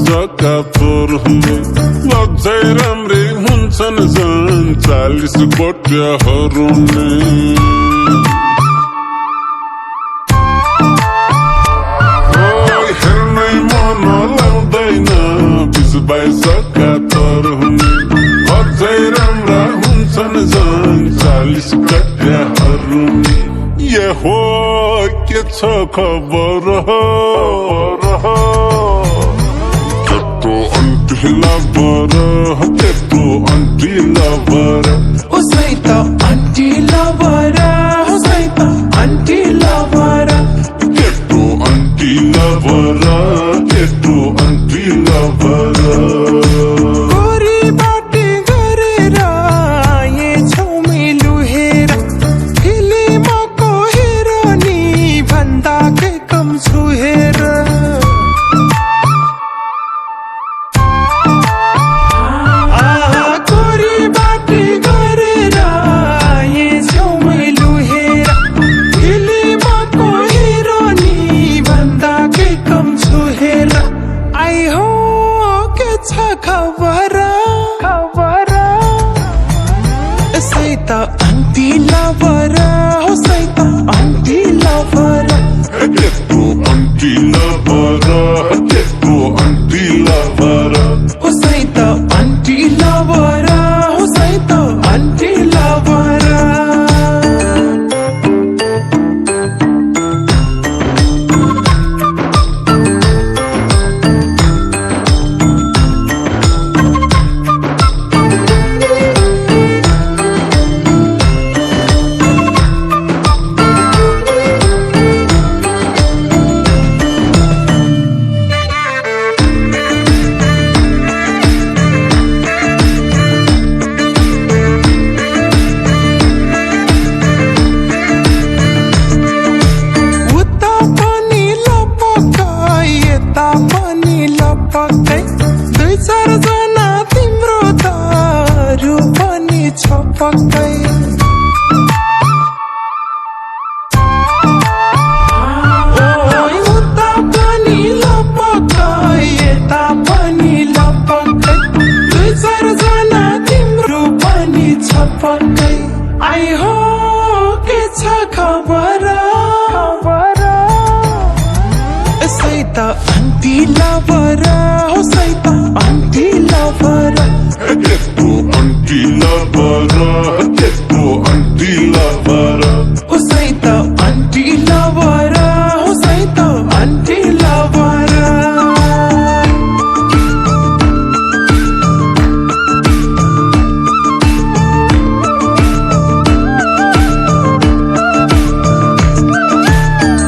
सकातर हुने लज्जै राम्रै हुन्छन् झन् 40 गोट्याहरू नै हेर्नै मन लाउँदैन 20-22 सकातर हुने अझै राम्रा हुन्छन् झन् 40 गोट्याहरू नै ये हो के छ खबर केटो आन्टी लभर केटो आन्टी लभर उसै त आन्टी लभर उसै त आन्टी लभर केटो आन्टी लभर केटो आन्टी लभर गोरीबाटे गरेर ये छौमै लुहेर फिल्मको हेरोनी भन्दा के कम छु हेर गोरीबाटे गरेर ये छौमै लुहेर फिल्मको हेरोनी भन्दा के कम छु हेर आई हो के छ खबर यसै त आन्टी लभर उसै त आन्टी लभर केटो आन्टी लभर केटो आन्टी लभर उसै त आन्टी लभर उसै त आन्टी लभर पक्कै 2-4 जना तिम्रो दारू पनि छ पक्कै उता पनि लपक्कै यता पनि लपक्कै 2-4 जना तिम्रो पनि छ पक्कै आई हो के छ खबर यसै त आन्टी लभर उसै त आन्टी लभर केटो आन्टी लभर केटो आन्टी लभर उसै त आन्टी लभर उसै त आन्टी लभर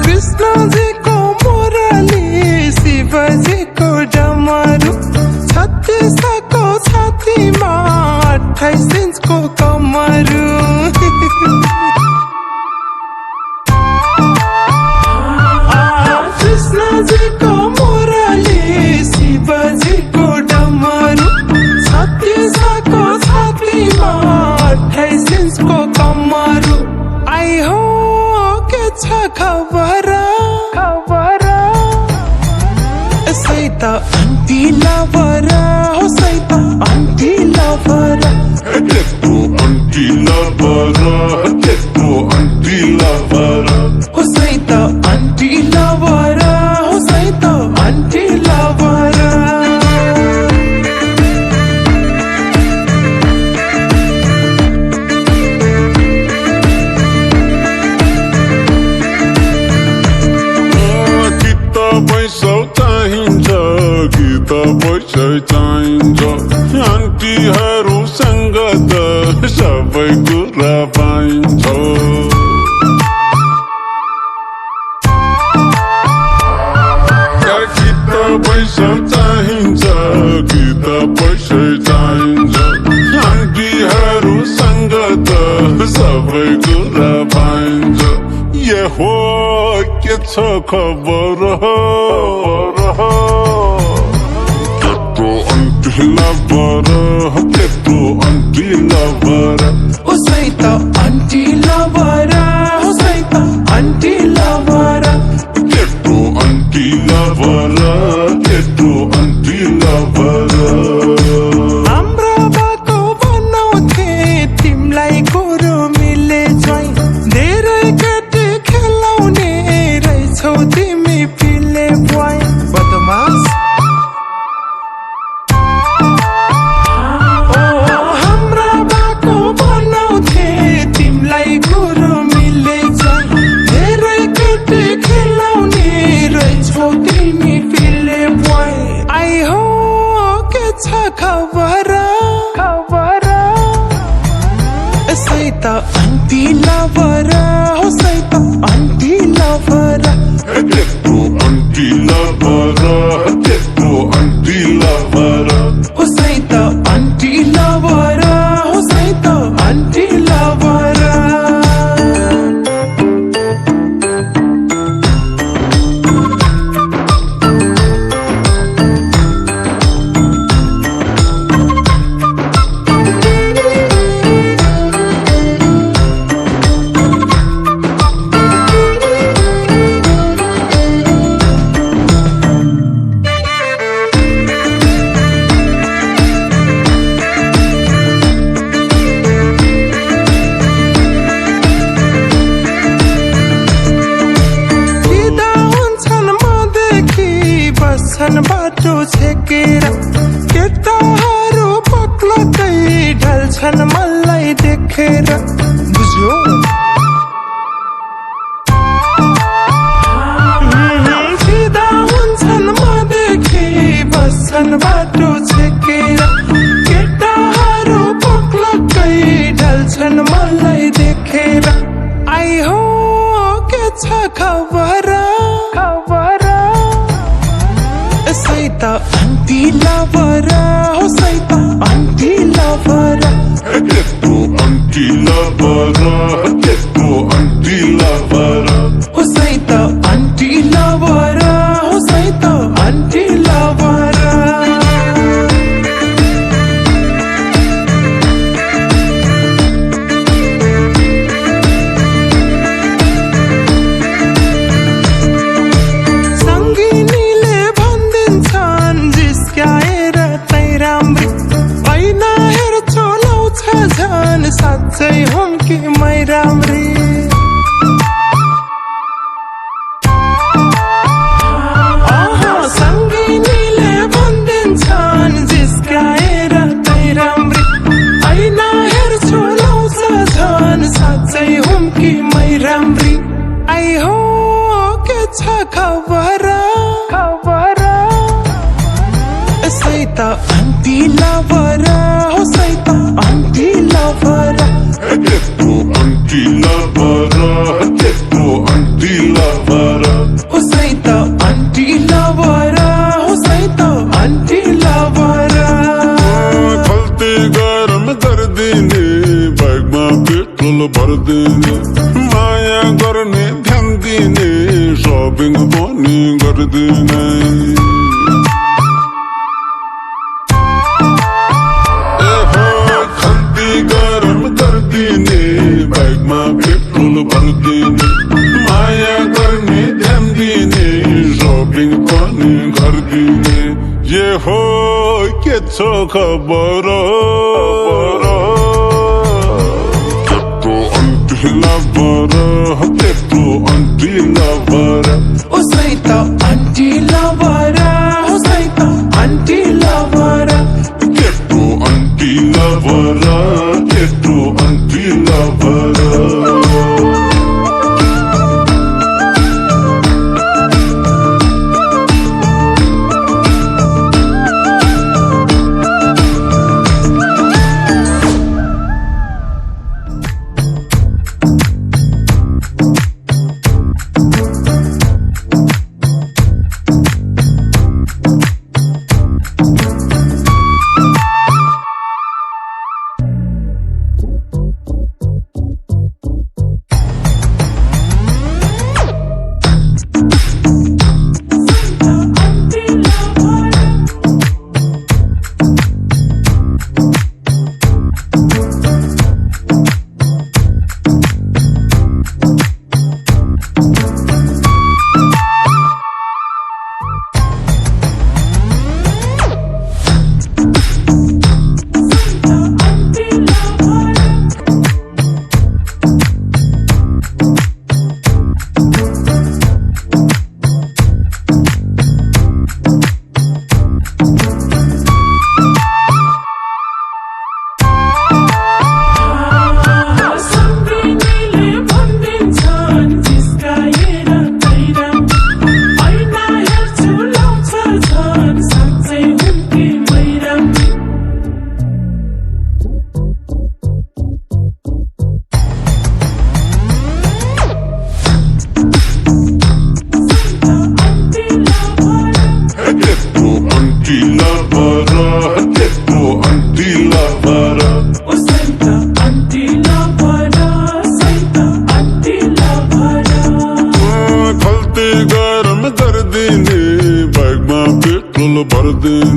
कृष्णजीको मुरली शिवजीको डमरू 36को छातीमा 28 इन्चको कमरू कृष्णजीको मुरली शिवजीको डमरू 36को छातीमा 28 इन्चको कमरू आई हो के छ खबर यसै त आन्टी लभर उसै त आन्टी लभर केटो आन्टी लभर केटो आन्टी लभर उसै त आन्टी लभर उसै त आन्टी लभर गीत पैसा चाहिन्छ आन्टीहरूसँग त सबै कुरा पाइन्छ गीत पैसा चाहिन्छ गीत पैसा चाहिन्छ आन्टीहरूसँग त सबै कुरा पाइन्छ ये हो के छ खबर केटो आन्टी लभर केटो आन्टी लभर उसै त आन्टी लभर उसै त आन्टी लभर केटो आन्टी लभर केटो आन्टी छ खबर यसै त आन्टी लभर हो सै त आन्टी लभर त्यत्रो आन्टी लभर त्यत्रो आन्टी लभर उसै त आन्टी लभर उसै त आन्टी लभर छन् बाटो छेकेर केटाहरू पक्लदै ढल्छन् मलाई देखेर बुझ्यो फिदा हुन्छन् मदेखि बस्छन् बाटो छेकेर केटाहरू पक्लदै ढल्छन् मलाई देखेर आई हो के छ खबर यसै त आन्टी लभर हो सै त आन्टी लभर त्यत्रो आन्टी लभर त्यत्रो आन्टी लभर उसै त आन्टी लभर उसै त आन्टी लभर सङ्गिनीले भनिदिन्छन् जिस्क्याएर तै राम्री ऐना हेर्छो लाउँछ झन् साँच्चै हुन् कि मै राम्री सङ्गिनीले भनिदिन्छन् जिस्क्याएर तै राम्री ऐना हेर्छो लाउँछ झन् साँच्चै हुन् कि मै राम्री आई हो के छ खबर यसै त आन्टी लभर हो सै त आन्टी लभर त्यत्रो आन्टी लभर त्यत्रो आन्टी लभर उसै त आन्टी लभर उसै त आन्टी लभर खल्ती गरम गरिदिने बाइकमा पेट्रोल भरिदिने माया गर्ने ध्यान दिने सपिङ पनि गरिदिने गरम गरिदिने बाइकमा पेट्रोल भरिदिने माया गर्ने ध्यान दिने सपिङ पनि गरिदिने ये हो के छ खबर त्यत्रो आन्टी लभर त्यत्रो आन्टी लभर उसै त आन्टी लभर उसै त आन्टी लभर त्यत्रो आन्टी लभर त्यत्रो आन्टी लभर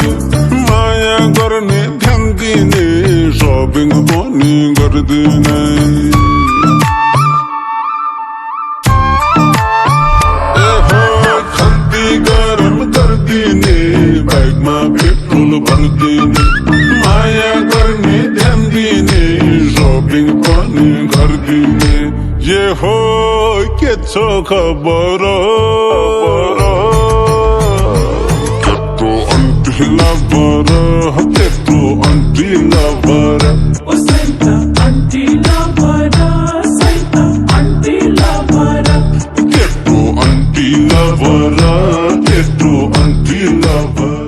गर्दिने माया गर्ने ध्यान दिने सपिङ पनि गर्दिने खल्ती गरम गर्दिने बाइकमा पेट्रोल भरिदिने माया गर्ने ध्यान दिने सपिङ पनि गर्दिने ये हो के छ खबर त्यत्रो अन्टी लभर त्यत्रो aunty lover Saita anti lavara, Saita anti lavara. त्यत्रो अन्टी लभर त्यत्रो अन्टी लभर